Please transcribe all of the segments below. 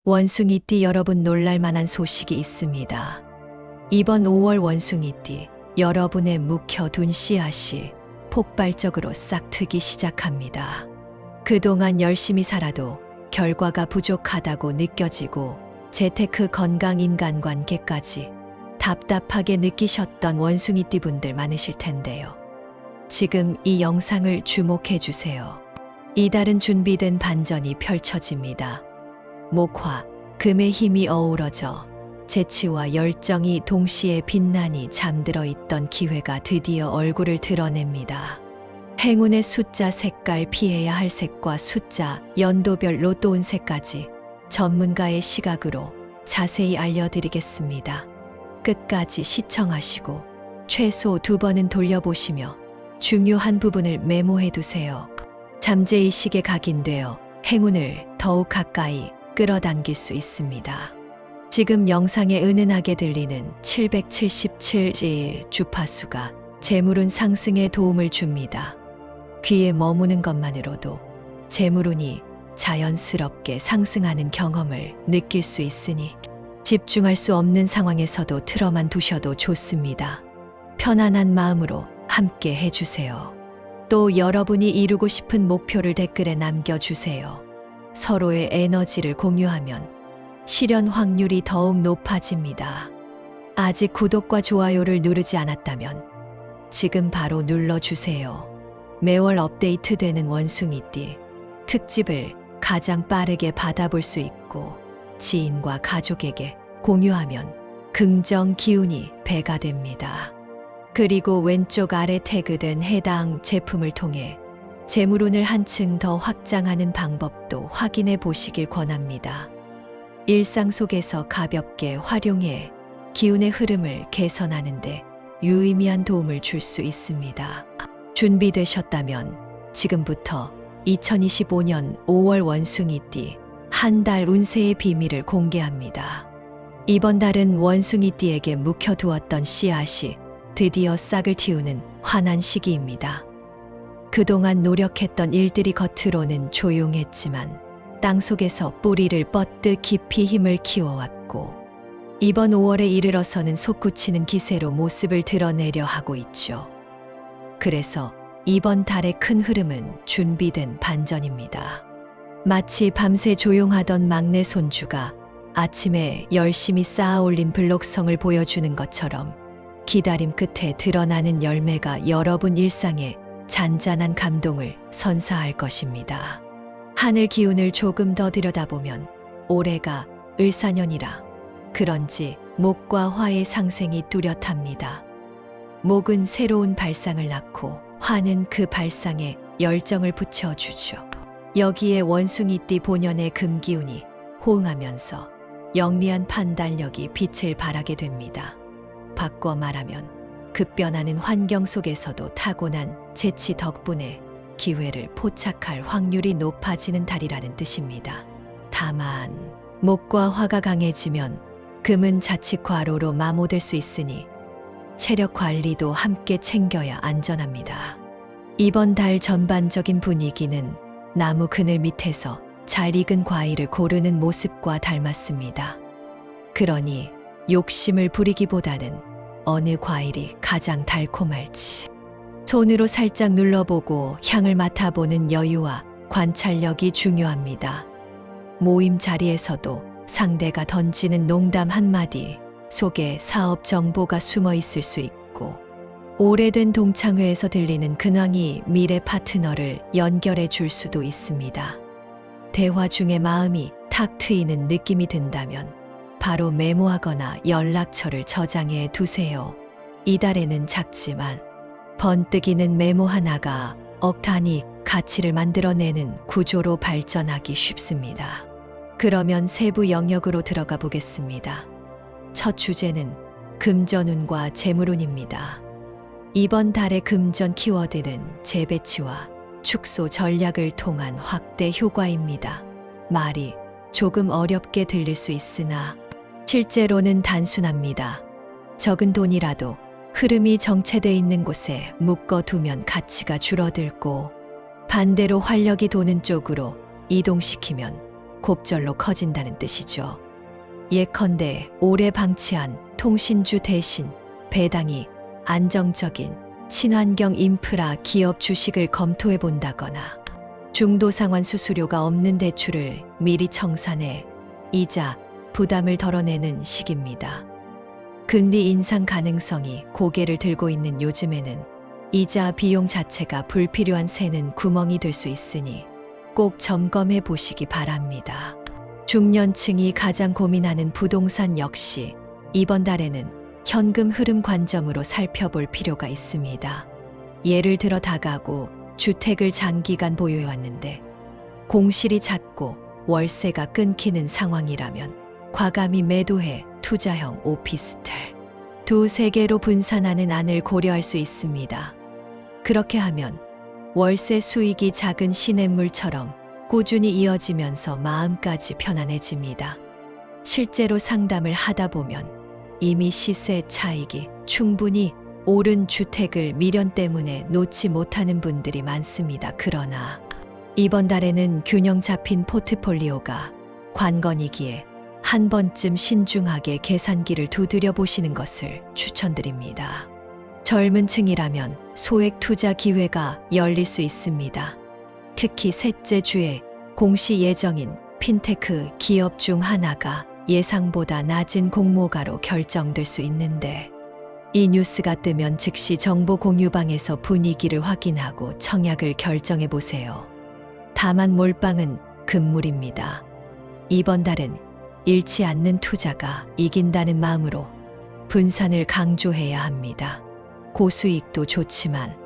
원숭이띠 여러분, 놀랄만한 소식이 있습니다. 이번 5월 원숭이띠 여러분의 묵혀둔 씨앗이 폭발적으로 싹트기 시작합니다. 그동안 열심히 살아도 결과가 부족하다고 느껴지고 재테크, 건강, 인간관계까지 답답하게 느끼셨던 원숭이띠 분들 많으실 텐데요. 지금 이 영상을 주목해 주세요. 이달은 준비된 반전이 펼쳐집니다. 목화, 금의 힘이 어우러져 재치와 열정이 동시에 빛나니 잠들어 있던 기회가 드디어 얼굴을 드러냅니다. 행운의 숫자, 색깔, 피해야 할 색과 숫자, 연도별 로또 운세까지 전문가의 시각으로 자세히 알려드리겠습니다. 끝까지 시청하시고 최소 2번은 돌려보시며 중요한 부분을 메모해 두세요. 잠재의식에 각인되어 행운을 더욱 가까이 끌어당길 수 있습니다. 지금 영상에 은은하게 들리는 777일 주파수가 재물운 상승에 도움을 줍니다. 귀에 머무는 것만으로도 재물운이 자연스럽게 상승하는 경험을 느낄 수 있으니 집중할 수 없는 상황에서도 틀어만 두셔도 좋습니다. 편안한 마음으로 함께 해주세요. 또 여러분이 이루고 싶은 목표를 댓글에 남겨주세요. 서로의 에너지를 공유하면 실현 확률이 더욱 높아집니다. 아직 구독과 좋아요를 누르지 않았다면 지금 바로 눌러주세요. 매월 업데이트되는 원숭이띠 특집을 가장 빠르게 받아볼 수 있고 지인과 가족에게 공유하면 긍정 기운이 배가 됩니다. 그리고 왼쪽 아래 태그된 해당 제품을 통해 재물운을 한층 더 확장하는 방법도 확인해 보시길 권합니다. 일상 속에서 가볍게 활용해 기운의 흐름을 개선하는 데 유의미한 도움을 줄 수 있습니다. 준비되셨다면 지금부터 2025년 5월 원숭이띠 한 달 운세의 비밀을 공개합니다. 이번 달은 원숭이띠에게 묵혀두었던 씨앗이 드디어 싹을 틔우는 환한 시기입니다. 그동안 노력했던 일들이 겉으로는 조용했지만 땅속에서 뿌리를 뻗듯 깊이 힘을 키워왔고 이번 5월에 이르러서는 솟구치는 기세로 모습을 드러내려 하고 있죠. 그래서 이번 달의 큰 흐름은 준비된 반전입니다. 마치 밤새 조용하던 막내 손주가 아침에 열심히 쌓아올린 블록성을 보여주는 것처럼 기다림 끝에 드러나는 열매가 여러분 일상에 잔잔한 감동을 선사할 것입니다. 하늘 기운을 조금 더 들여다보면 올해가 을사년이라 그런지 목과 화의 상생이 뚜렷합니다. 목은 새로운 발상을 낳고 화는 그 발상에 열정을 붙여주죠. 여기에 원숭이띠 본연의 금기운이 호응하면서 영리한 판단력이 빛을 발하게 됩니다. 바꿔 말하면 급변하는 환경 속에서도 타고난 재치 덕분에 기회를 포착할 확률이 높아지는 달이라는 뜻입니다. 다만 목과 화가 강해지면 금은 자칫 과로로 마모될 수 있으니 체력 관리도 함께 챙겨야 안전합니다. 이번 달 전반적인 분위기는 나무 그늘 밑에서 잘 익은 과일을 고르는 모습과 닮았습니다. 그러니 욕심을 부리기보다는 어느 과일이 가장 달콤할지 손으로 살짝 눌러보고 향을 맡아보는 여유와 관찰력이 중요합니다. 모임 자리에서도 상대가 던지는 농담 한마디 속에 사업 정보가 숨어 있을 수 있고 오래된 동창회에서 들리는 근황이 미래 파트너를 연결해 줄 수도 있습니다. 대화 중에 마음이 탁 트이는 느낌이 든다면 바로 메모하거나 연락처를 저장해 두세요. 이달에는 작지만 번뜩이는 메모 하나가 억 단위 가치를 만들어내는 구조로 발전하기 쉽습니다. 그러면 세부 영역으로 들어가 보겠습니다. 첫 주제는 금전운과 재물운입니다. 이번 달의 금전 키워드는 재배치와 축소 전략을 통한 확대 효과입니다. 말이 조금 어렵게 들릴 수 있으나 실제로는 단순합니다. 적은 돈이라도 흐름이 정체돼 있는 곳에 묶어두면 가치가 줄어들고 반대로 활력이 도는 쪽으로 이동시키면 곱절로 커진다는 뜻이죠. 예컨대 올해 방치한 통신주 대신 배당이 안정적인 친환경 인프라 기업 주식을 검토해 본다거나 중도상환 수수료가 없는 대출을 미리 청산해 이자 부담을 덜어내는 시기입니다. 금리 인상 가능성이 고개를 들고 있는 요즘에는 이자 비용 자체가 불필요한 새는 구멍이 될 수 있으니 꼭 점검해 보시기 바랍니다. 중년층이 가장 고민하는 부동산 역시 이번 달에는 현금 흐름 관점으로 살펴볼 필요가 있습니다. 예를 들어 다가구 주택을 장기간 보유해왔는데 공실이 잦고 월세가 끊기는 상황이라면 과감히 매도해 투자형 오피스텔 두세 개로 분산하는 안을 고려할 수 있습니다. 그렇게 하면 월세 수익이 작은 시냇물처럼 꾸준히 이어지면서 마음까지 편안해집니다. 실제로 상담을 하다 보면 이미 시세 차익이 충분히 오른 주택을 미련 때문에 놓지 못하는 분들이 많습니다. 그러나 이번 달에는 균형 잡힌 포트폴리오가 관건이기에 한 번쯤 신중하게 계산기를 두드려 보시는 것을 추천드립니다. 젊은 층이라면 소액 투자 기회가 열릴 수 있습니다. 특히 셋째 주에 공시 예정인 핀테크 기업 중 하나가 예상보다 낮은 공모가로 결정될 수 있는데 이 뉴스가 뜨면 즉시 정보 공유방에서 분위기를 확인하고 청약을 결정해 보세요. 다만 몰빵은 금물입니다. 이번 달은 잃지 않는 투자가 이긴다는 마음으로 분산을 강조해야 합니다. 고수익도 좋지만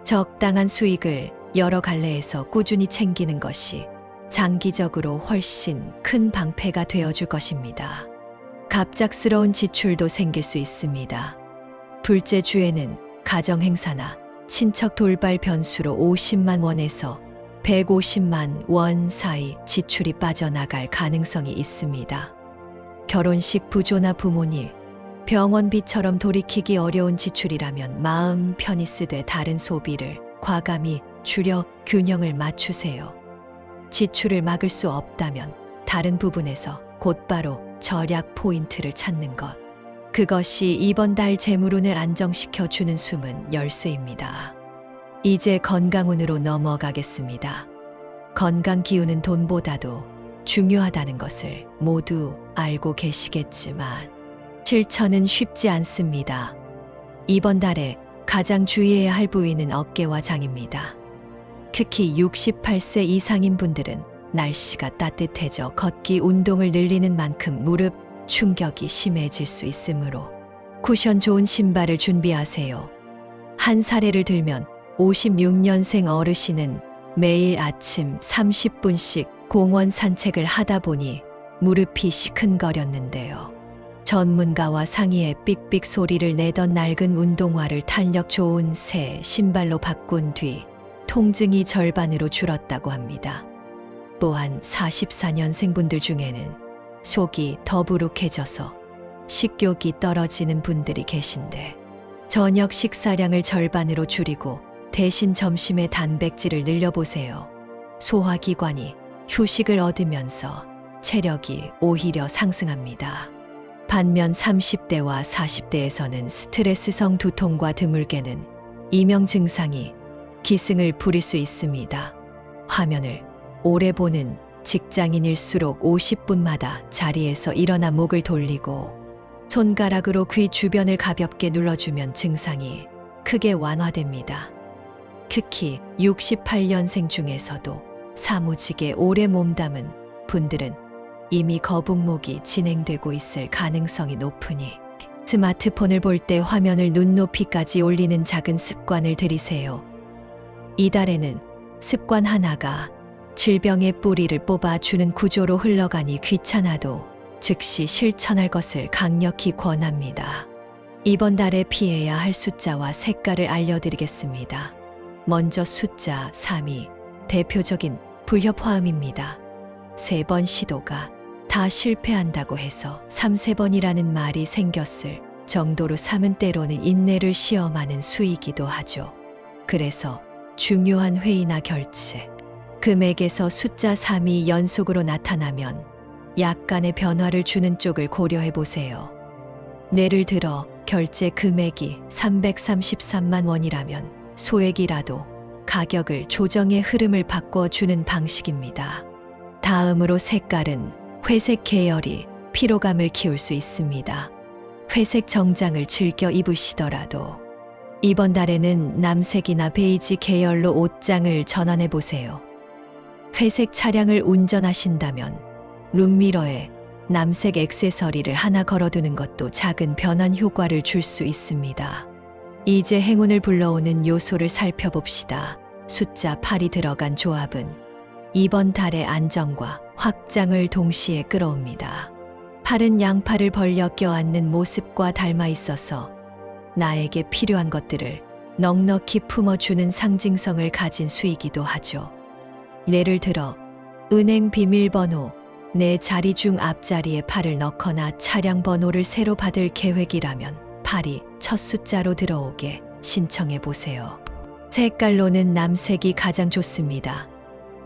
적당한 수익을 여러 갈래에서 꾸준히 챙기는 것이 장기적으로 훨씬 큰 방패가 되어줄 것입니다. 갑작스러운 지출도 생길 수 있습니다. 둘째 주에는 가정행사나 친척 돌발 변수로 50만 원에서 150만 원 사이 지출이 빠져나갈 가능성이 있습니다. 결혼식 부조나 부모님, 병원비처럼 돌이키기 어려운 지출이라면 마음 편히 쓰되 다른 소비를 과감히 줄여 균형을 맞추세요. 지출을 막을 수 없다면 다른 부분에서 곧바로 절약 포인트를 찾는 것. 그것이 이번 달 재물운을 안정시켜 주는 숨은 열쇠입니다. 이제 건강운으로 넘어가겠습니다. 건강 기운은 돈보다도 중요하다는 것을 모두 알고 계시겠지만 실천은 쉽지 않습니다. 이번 달에 가장 주의해야 할 부위는 어깨와 장입니다. 특히 68세 이상인 분들은 날씨가 따뜻해져 걷기 운동을 늘리는 만큼 무릎 충격이 심해질 수 있으므로 쿠션 좋은 신발을 준비하세요. 한 사례를 들면 56년생 어르신은 매일 아침 30분씩 공원 산책을 하다 보니 무릎이 시큰거렸는데요. 전문가와 상의해 삑삑 소리를 내던 낡은 운동화를 탄력 좋은 새 신발로 바꾼 뒤 통증이 절반으로 줄었다고 합니다. 또한 44년생 분들 중에는 속이 더부룩해져서 식욕이 떨어지는 분들이 계신데 저녁 식사량을 절반으로 줄이고 대신 점심에 단백질을 늘려보세요. 소화기관이 휴식을 얻으면서 체력이 오히려 상승합니다. 반면 30대와 40대에서는 스트레스성 두통과 드물게는 이명 증상이 기승을 부릴 수 있습니다. 화면을 오래 보는 직장인일수록 50분마다 자리에서 일어나 목을 돌리고 손가락으로 귀 주변을 가볍게 눌러주면 증상이 크게 완화됩니다. 특히 68년생 중에서도 사무직에 오래 몸담은 분들은 이미 거북목이 진행되고 있을 가능성이 높으니 스마트폰을 볼 때 화면을 눈높이까지 올리는 작은 습관을 들이세요. 이달에는 습관 하나가 질병의 뿌리를 뽑아주는 구조로 흘러가니 귀찮아도 즉시 실천할 것을 강력히 권합니다. 이번 달에 피해야 할 숫자와 색깔을 알려드리겠습니다. 먼저 숫자 3이 대표적인 불협화음입니다. 3번 시도가 다 실패한다고 해서 3~4번이라는 말이 생겼을 정도로 3은 때로는 인내를 시험하는 수이기도 하죠. 그래서 중요한 회의나 결제, 금액에서 숫자 3이 연속으로 나타나면 약간의 변화를 주는 쪽을 고려해 보세요. 예를 들어 결제 금액이 333만 원이라면 소액이라도 가격을 조정의 흐름을 바꿔주는 방식입니다. 다음으로 색깔은 회색 계열이 피로감을 키울 수 있습니다. 회색 정장을 즐겨 입으시더라도 이번 달에는 남색이나 베이지 계열로 옷장을 전환해 보세요. 회색 차량을 운전하신다면 룸미러에 남색 액세서리를 하나 걸어두는 것도 작은 변환 효과를 줄 수 있습니다. 이제 행운을 불러오는 요소를 살펴봅시다. 숫자 8이 들어간 조합은 이번 달의 안정과 확장을 동시에 끌어옵니다. 8은 양팔을 벌려 껴안는 모습과 닮아 있어서 나에게 필요한 것들을 넉넉히 품어주는 상징성을 가진 수이기도 하죠. 예를 들어 은행 비밀번호, 내 자리 중 앞자리에 8을 넣거나 차량 번호를 새로 받을 계획이라면 8이 첫 숫자로 들어오게 신청해 보세요. 색깔로는 남색이 가장 좋습니다.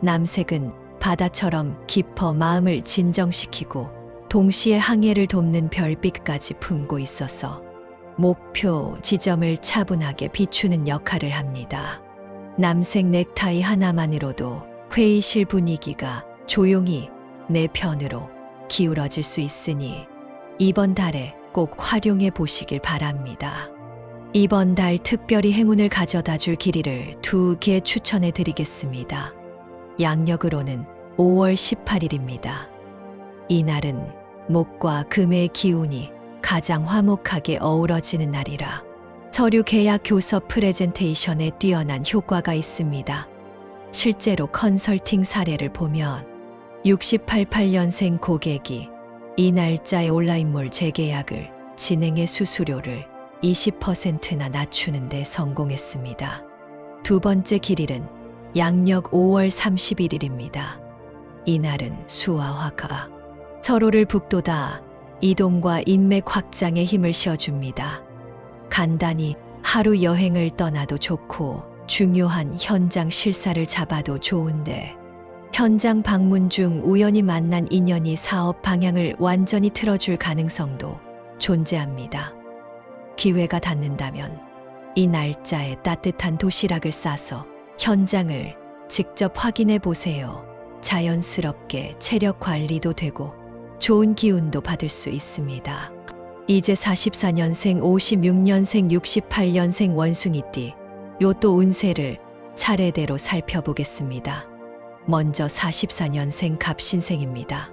남색은 바다처럼 깊어 마음을 진정시키고 동시에 항해를 돕는 별빛까지 품고 있어서 목표 지점을 차분하게 비추는 역할을 합니다. 남색 넥타이 하나만으로도 회의실 분위기가 조용히 내 편으로 기울어질 수 있으니 이번 달에 꼭 활용해 보시길 바랍니다. 이번 달 특별히 행운을 가져다 줄 길이를 2개 추천해 드리겠습니다. 양력으로는 5월 18일입니다. 이날은 목과 금의 기운이 가장 화목하게 어우러지는 날이라 서류 계약 교섭 프레젠테이션에 뛰어난 효과가 있습니다. 실제로 컨설팅 사례를 보면 68년생 고객이 이 날짜에 온라인몰 재계약을 진행해 수수료를 20%나 낮추는 데 성공했습니다. 두 번째 길일은 양력 5월 31일입니다. 이날은 수와 화가 서로를 북돋아 이동과 인맥 확장에 힘을 실어줍니다. 간단히 하루 여행을 떠나도 좋고 중요한 현장 실사를 잡아도 좋은데 현장 방문 중 우연히 만난 인연이 사업 방향을 완전히 틀어줄 가능성도 존재합니다. 기회가 닿는다면 이 날짜에 따뜻한 도시락을 싸서 현장을 직접 확인해 보세요. 자연스럽게 체력 관리도 되고 좋은 기운도 받을 수 있습니다. 이제 44년생, 56년생, 68년생 원숭이띠 로또 운세를 차례대로 살펴보겠습니다. 먼저 44년생 갑신생입니다.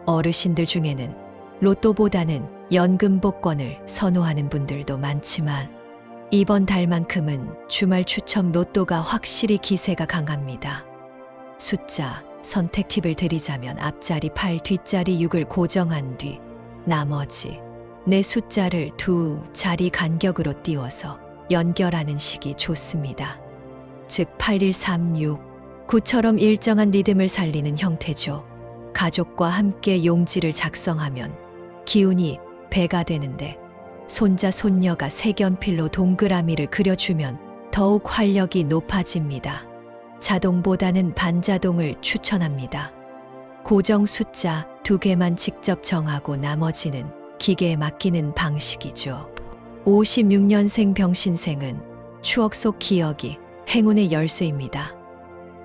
어르신들 중에는 로또보다는 연금 복권을 선호하는 분들도 많지만 이번 달만큼은 주말 추첨 로또가 확실히 기세가 강합니다. 숫자 선택 팁을 드리자면 앞자리 8, 뒷자리 6을 고정한 뒤 나머지 네 숫자를 두 자리 간격으로 띄워서 연결하는 식이 좋습니다. 즉 8136, 9처럼 일정한 리듬을 살리는 형태죠. 가족과 함께 용지를 작성하면 기운이 배가 되는데 손자 손녀가 색연필로 동그라미를 그려주면 더욱 활력이 높아집니다. 자동보다는 반자동을 추천합니다. 고정 숫자 2개만 직접 정하고 나머지는 기계에 맡기는 방식이죠. 56년생 병신생은 추억 속 기억이 행운의 열쇠입니다.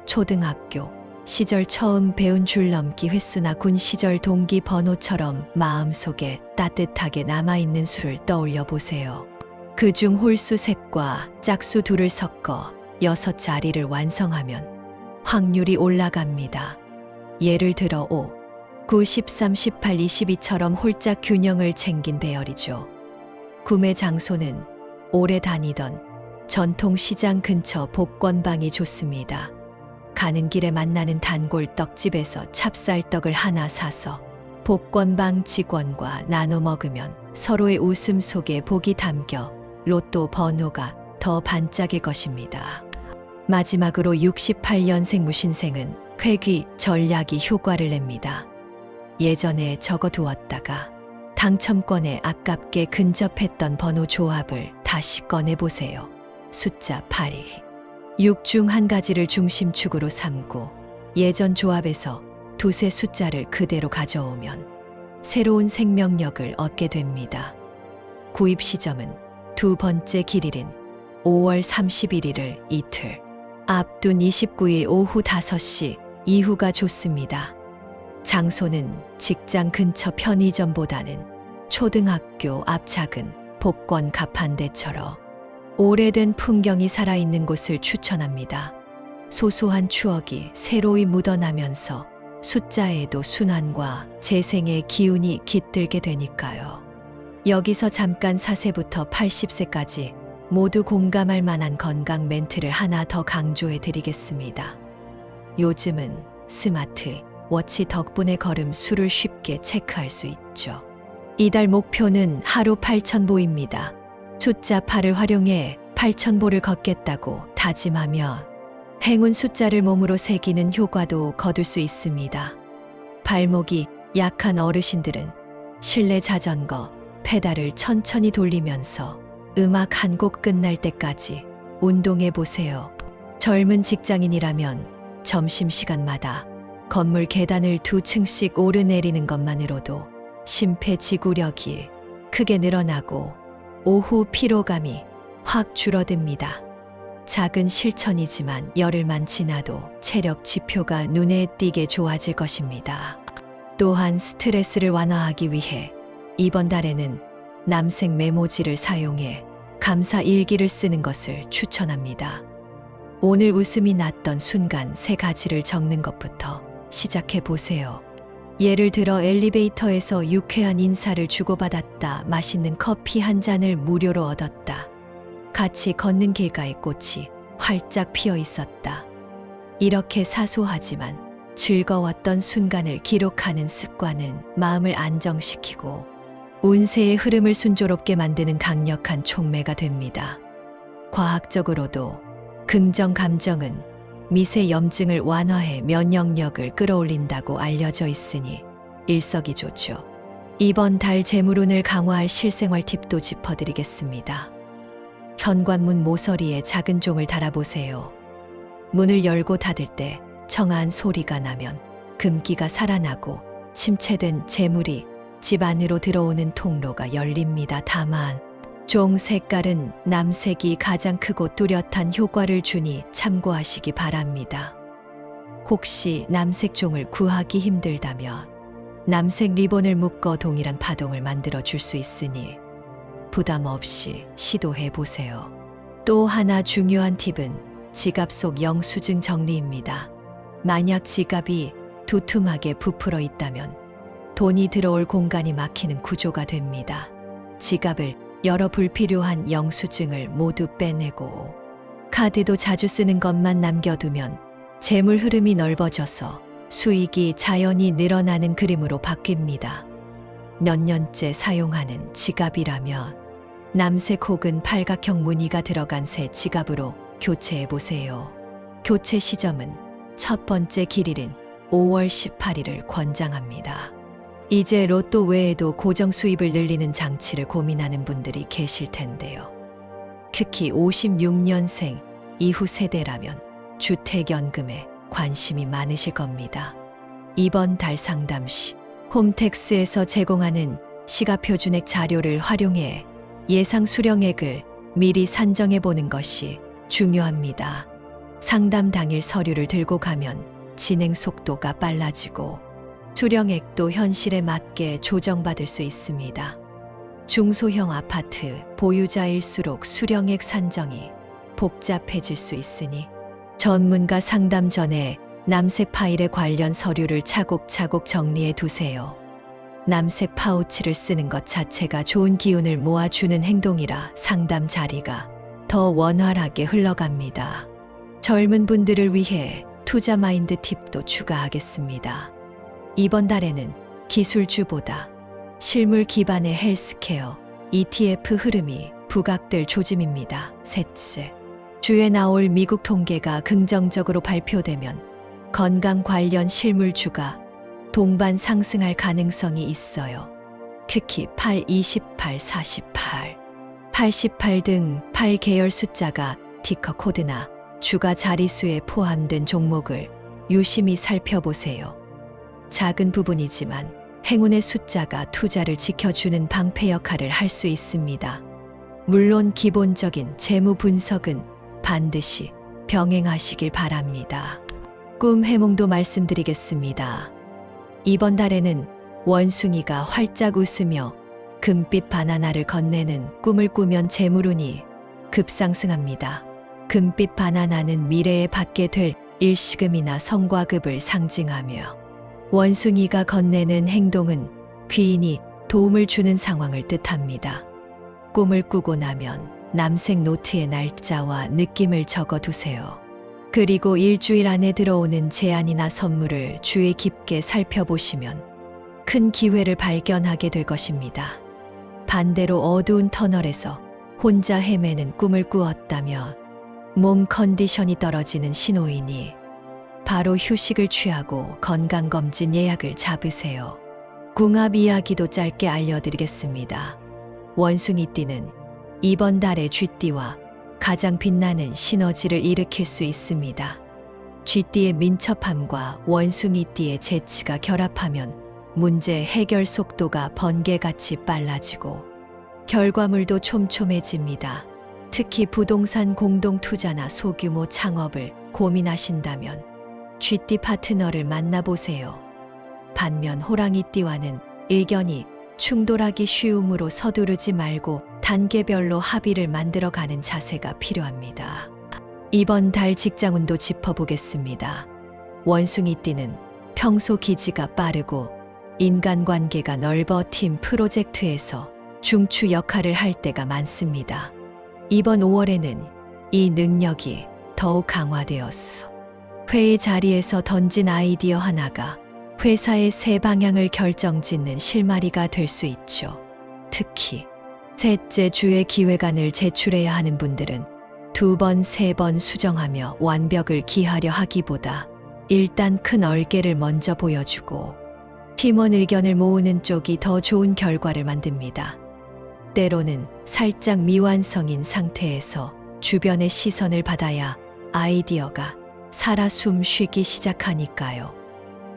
초등학교 시절 처음 배운 줄넘기 횟수나 군 시절 동기 번호처럼 마음속에 따뜻하게 남아있는 수를 떠올려 보세요. 그중 홀수 셋과 짝수 2를 섞어 6자리를 완성하면 확률이 올라갑니다. 예를 들어 5, 9, 13, 18, 22처럼 홀짝 균형을 챙긴 배열이죠. 구매 장소는 오래 다니던 전통시장 근처 복권방이 좋습니다. 가는 길에 만나는 단골 떡집에서 찹쌀떡을 하나 사서 복권방 직원과 나눠 먹으면 서로의 웃음 속에 복이 담겨 로또 번호가 더 반짝일 것입니다. 마지막으로 68년생 무신생은 회귀 전략이 효과를 냅니다. 예전에 적어두었다가 당첨권에 아깝게 근접했던 번호 조합을 다시 꺼내보세요. 숫자 8이 6 중 한 가지를 중심축으로 삼고 예전 조합에서 두세 숫자를 그대로 가져오면 새로운 생명력을 얻게 됩니다. 구입 시점은 두 번째 길일인 5월 31일을 이틀 앞둔 29일 오후 5시 이후가 좋습니다. 장소는 직장 근처 편의점보다는 초등학교 앞 작은 복권 가판대처럼 오래된 풍경이 살아있는 곳을 추천합니다. 소소한 추억이 새로이 묻어나면서 숫자에도 순환과 재생의 기운이 깃들게 되니까요. 여기서 잠깐 4세부터 80세까지 모두 공감할 만한 건강 멘트를 하나 더 강조해 드리겠습니다. 요즘은 스마트 워치 덕분에 걸음 수를 쉽게 체크할 수 있죠. 이달 목표는 하루 8,000보입니다. 숫자 8을 활용해 8,000보를 걷겠다고 다짐하며 행운 숫자를 몸으로 새기는 효과도 거둘 수 있습니다. 발목이 약한 어르신들은 실내 자전거 페달을 천천히 돌리면서 음악 한 곡 끝날 때까지 운동해 보세요. 젊은 직장인이라면 점심시간마다 건물 계단을 2층씩 오르내리는 것만으로도 심폐지구력이 크게 늘어나고 오후 피로감이 확 줄어듭니다. 작은 실천이지만 열흘만 지나도 체력 지표가 눈에 띄게 좋아질 것입니다. 또한 스트레스를 완화하기 위해 이번 달에는 남색 메모지를 사용해 감사 일기를 쓰는 것을 추천합니다. 오늘 웃음이 났던 순간 3가지를 적는 것부터 시작해 보세요. 예를 들어 엘리베이터에서 유쾌한 인사를 주고받았다. 맛있는 커피 한 잔을 무료로 얻었다. 같이 걷는 길가에 꽃이 활짝 피어 있었다. 이렇게 사소하지만 즐거웠던 순간을 기록하는 습관은 마음을 안정시키고 운세의 흐름을 순조롭게 만드는 강력한 촉매가 됩니다. 과학적으로도 긍정 감정은 미세 염증을 완화해 면역력을 끌어올린다고 알려져 있으니 일석이조죠. 이번 달 재물운을 강화할 실생활 팁도 짚어드리겠습니다. 현관문 모서리에 작은 종을 달아보세요. 문을 열고 닫을 때 청아한 소리가 나면 금기가 살아나고 침체된 재물이 집 안으로 들어오는 통로가 열립니다. 다만 종 색깔은 남색이 가장 크고 뚜렷한 효과를 주니 참고하시기 바랍니다. 혹시 남색 종을 구하기 힘들다면 남색 리본을 묶어 동일한 파동을 만들어 줄 수 있으니 부담 없이 시도해 보세요. 또 하나 중요한 팁은 지갑 속 영수증 정리입니다. 만약 지갑이 두툼하게 부풀어 있다면 돈이 들어올 공간이 막히는 구조가 됩니다. 지갑을 열어 불필요한 영수증을 모두 빼내고 카드도 자주 쓰는 것만 남겨두면 재물 흐름이 넓어져서 수익이 자연히 늘어나는 그림으로 바뀝니다. 몇 년째 사용하는 지갑이라면 남색 혹은 팔각형 무늬가 들어간 새 지갑으로 교체해 보세요. 교체 시점은 첫 번째 길일인 5월 18일을 권장합니다. 이제 로또 외에도 고정 수입을 늘리는 장치를 고민하는 분들이 계실 텐데요. 특히 56년생 이후 세대라면 주택연금에 관심이 많으실 겁니다. 이번 달 상담 시 홈택스에서 제공하는 시가표준액 자료를 활용해 예상 수령액을 미리 산정해 보는 것이 중요합니다. 상담 당일 서류를 들고 가면 진행 속도가 빨라지고 수령액도 현실에 맞게 조정받을 수 있습니다. 중소형 아파트 보유자일수록 수령액 산정이 복잡해질 수 있으니 전문가 상담 전에 남색 파일에 관련 서류를 차곡차곡 정리해 두세요. 남색 파우치를 쓰는 것 자체가 좋은 기운을 모아주는 행동이라 상담 자리가 더 원활하게 흘러갑니다. 젊은 분들을 위해 투자 마인드 팁도 추가하겠습니다. 이번 달에는 기술주보다 실물 기반의 헬스케어, ETF 흐름이 부각될 조짐입니다. 셋째, 주에 나올 미국 통계가 긍정적으로 발표되면 건강 관련 실물주가 동반 상승할 가능성이 있어요. 특히 8, 28, 48, 88 등 8계열 숫자가 티커 코드나 주가 자리수에 포함된 종목을 유심히 살펴보세요. 작은 부분이지만 행운의 숫자가 투자를 지켜주는 방패 역할을 할 수 있습니다. 물론 기본적인 재무 분석은 반드시 병행하시길 바랍니다. 꿈 해몽도 말씀드리겠습니다. 이번 달에는 원숭이가 활짝 웃으며 금빛 바나나를 건네는 꿈을 꾸면 재물운이 급상승합니다. 금빛 바나나는 미래에 받게 될 일시금이나 성과급을 상징하며 원숭이가 건네는 행동은 귀인이 도움을 주는 상황을 뜻합니다. 꿈을 꾸고 나면 남색 노트에 날짜와 느낌을 적어 두세요. 그리고 일주일 안에 들어오는 제안이나 선물을 주의 깊게 살펴보시면 큰 기회를 발견하게 될 것입니다. 반대로 어두운 터널에서 혼자 헤매는 꿈을 꾸었다며 몸 컨디션이 떨어지는 신호이니 바로 휴식을 취하고 건강검진 예약을 잡으세요. 궁합 이야기도 짧게 알려드리겠습니다. 원숭이띠는 이번 달의 쥐띠와 가장 빛나는 시너지를 일으킬 수 있습니다. 쥐띠의 민첩함과 원숭이띠의 재치가 결합하면 문제 해결 속도가 번개같이 빨라지고 결과물도 촘촘해집니다. 특히 부동산 공동투자나 소규모 창업을 고민하신다면 쥐띠 파트너를 만나보세요. 반면 호랑이띠와는 의견이 충돌하기 쉬우므로 서두르지 말고 단계별로 합의를 만들어가는 자세가 필요합니다. 이번 달 직장운도 짚어보겠습니다. 원숭이띠는 평소 기지가 빠르고 인간관계가 넓어 팀 프로젝트에서 중추 역할을 할 때가 많습니다. 이번 5월에는 이 능력이 더욱 강화되었어. 회의 자리에서 던진 아이디어 하나가 회사의 새 방향을 결정짓는 실마리가 될 수 있죠. 특히 셋째 주에 기획안을 제출해야 하는 분들은 2번, 3번 수정하며 완벽을 기하려 하기보다 일단 큰 얼개를 먼저 보여주고 팀원 의견을 모으는 쪽이 더 좋은 결과를 만듭니다. 때로는 살짝 미완성인 상태에서 주변의 시선을 받아야 아이디어가 살아 숨 쉬기 시작하니까요.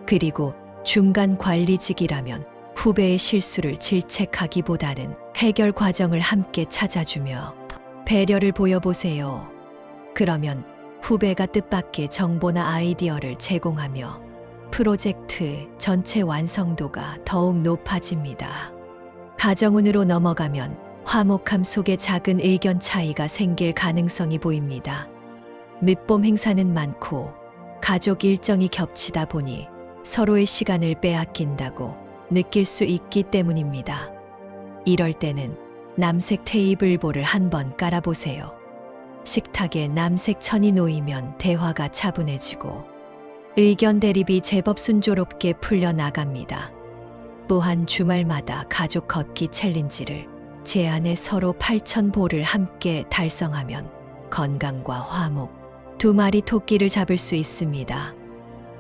그리고 중간 관리직이라면 후배의 실수를 질책하기보다는 해결 과정을 함께 찾아주며 배려를 보여보세요. 그러면 후배가 뜻밖의 정보나 아이디어를 제공하며 프로젝트 전체 완성도가 더욱 높아집니다. 가정운으로 넘어가면 화목함 속에 작은 의견 차이가 생길 가능성이 보입니다. 늦봄 행사는 많고 가족 일정이 겹치다 보니 서로의 시간을 빼앗긴다고 느낄 수 있기 때문입니다. 이럴 때는 남색 테이블보를 한번 깔아보세요. 식탁에 남색 천이 놓이면 대화가 차분해지고 의견 대립이 제법 순조롭게 풀려나갑니다. 또한 주말마다 가족 걷기 챌린지를 제안해 서로 8,000보를 함께 달성하면 건강과 화목, 2마리 토끼를 잡을 수 있습니다.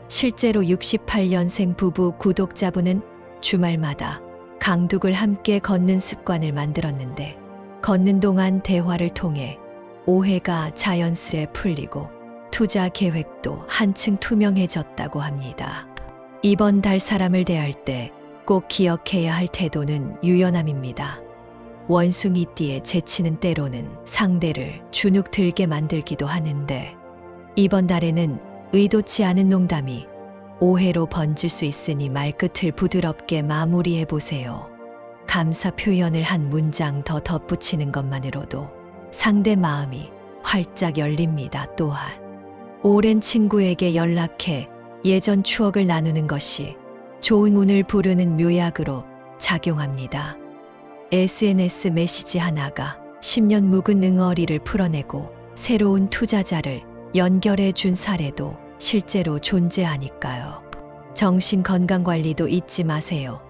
실제로 68년생 부부 구독자분은 주말마다 강둑을 함께 걷는 습관을 만들었는데 걷는 동안 대화를 통해 오해가 자연스레 풀리고 투자 계획도 한층 투명해졌다고 합니다. 이번 달 사람을 대할 때 꼭 기억해야 할 태도는 유연함입니다. 원숭이띠의 재치는 때로는 상대를 주눅 들게 만들기도 하는데 이번 달에는 의도치 않은 농담이 오해로 번질 수 있으니 말끝을 부드럽게 마무리해 보세요. 감사 표현을 한 문장 더 덧붙이는 것만으로도 상대 마음이 활짝 열립니다. 또한 오랜 친구에게 연락해 예전 추억을 나누는 것이 좋은 운을 부르는 묘약으로 작용합니다. SNS 메시지 하나가 10년 묵은 응어리를 풀어내고 새로운 투자자를 연결해 준 사례도 실제로 존재하니까요. 정신건강관리도 잊지 마세요.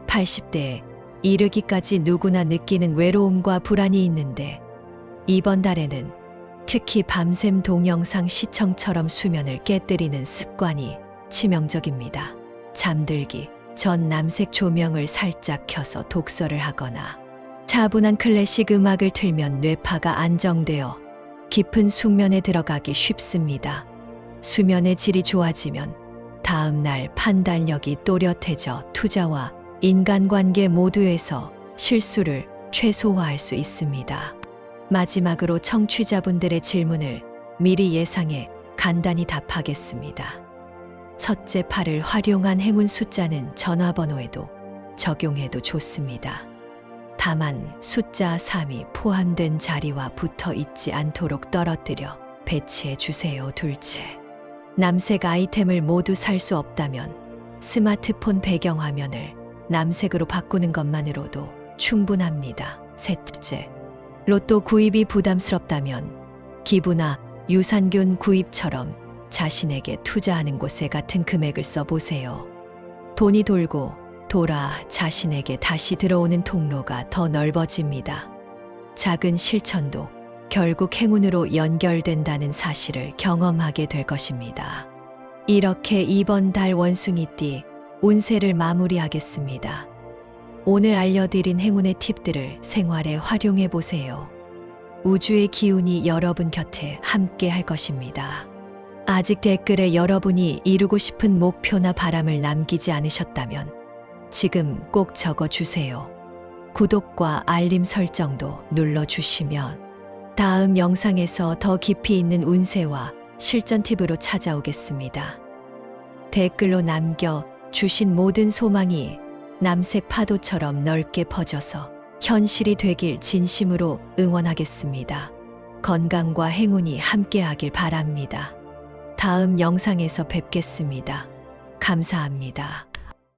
80대에 이르기까지 누구나 느끼는 외로움과 불안이 있는데 이번 달에는 특히 밤샘 동영상 시청처럼 수면을 깨뜨리는 습관이 치명적입니다. 잠들기 전 남색 조명을 살짝 켜서 독서를 하거나 차분한 클래식 음악을 틀면 뇌파가 안정되어 깊은 숙면에 들어가기 쉽습니다. 수면의 질이 좋아지면 다음 날 판단력이 또렷해져 투자와 인간관계 모두에서 실수를 최소화할 수 있습니다. 마지막으로 청취자분들의 질문을 미리 예상해 간단히 답하겠습니다. 첫째, 8을 활용한 행운 숫자는 전화번호에도 적용해도 좋습니다. 다만 숫자 3이 포함된 자리와 붙어 있지 않도록 떨어뜨려 배치해 주세요. 둘째, 남색 아이템을 모두 살 수 없다면 스마트폰 배경화면을 남색으로 바꾸는 것만으로도 충분합니다. 셋째, 로또 구입이 부담스럽다면 기부나 유산균 구입처럼 자신에게 투자하는 곳에 같은 금액을 써보세요. 돈이 돌고 돌아 자신에게 다시 들어오는 통로가 더 넓어집니다. 작은 실천도 결국 행운으로 연결된다는 사실을 경험하게 될 것입니다. 이렇게 이번 달 원숭이띠 운세를 마무리하겠습니다. 오늘 알려드린 행운의 팁들을 생활에 활용해 보세요. 우주의 기운이 여러분 곁에 함께 할 것입니다. 아직 댓글에 여러분이 이루고 싶은 목표나 바람을 남기지 않으셨다면 지금 꼭 적어주세요. 구독과 알림 설정도 눌러주시면 다음 영상에서 더 깊이 있는 운세와 실전 팁으로 찾아오겠습니다. 댓글로 남겨 주신 모든 소망이 남색 파도처럼 넓게 퍼져서 현실이 되길 진심으로 응원하겠습니다. 건강과 행운이 함께하길 바랍니다. 다음 영상에서 뵙겠습니다. 감사합니다.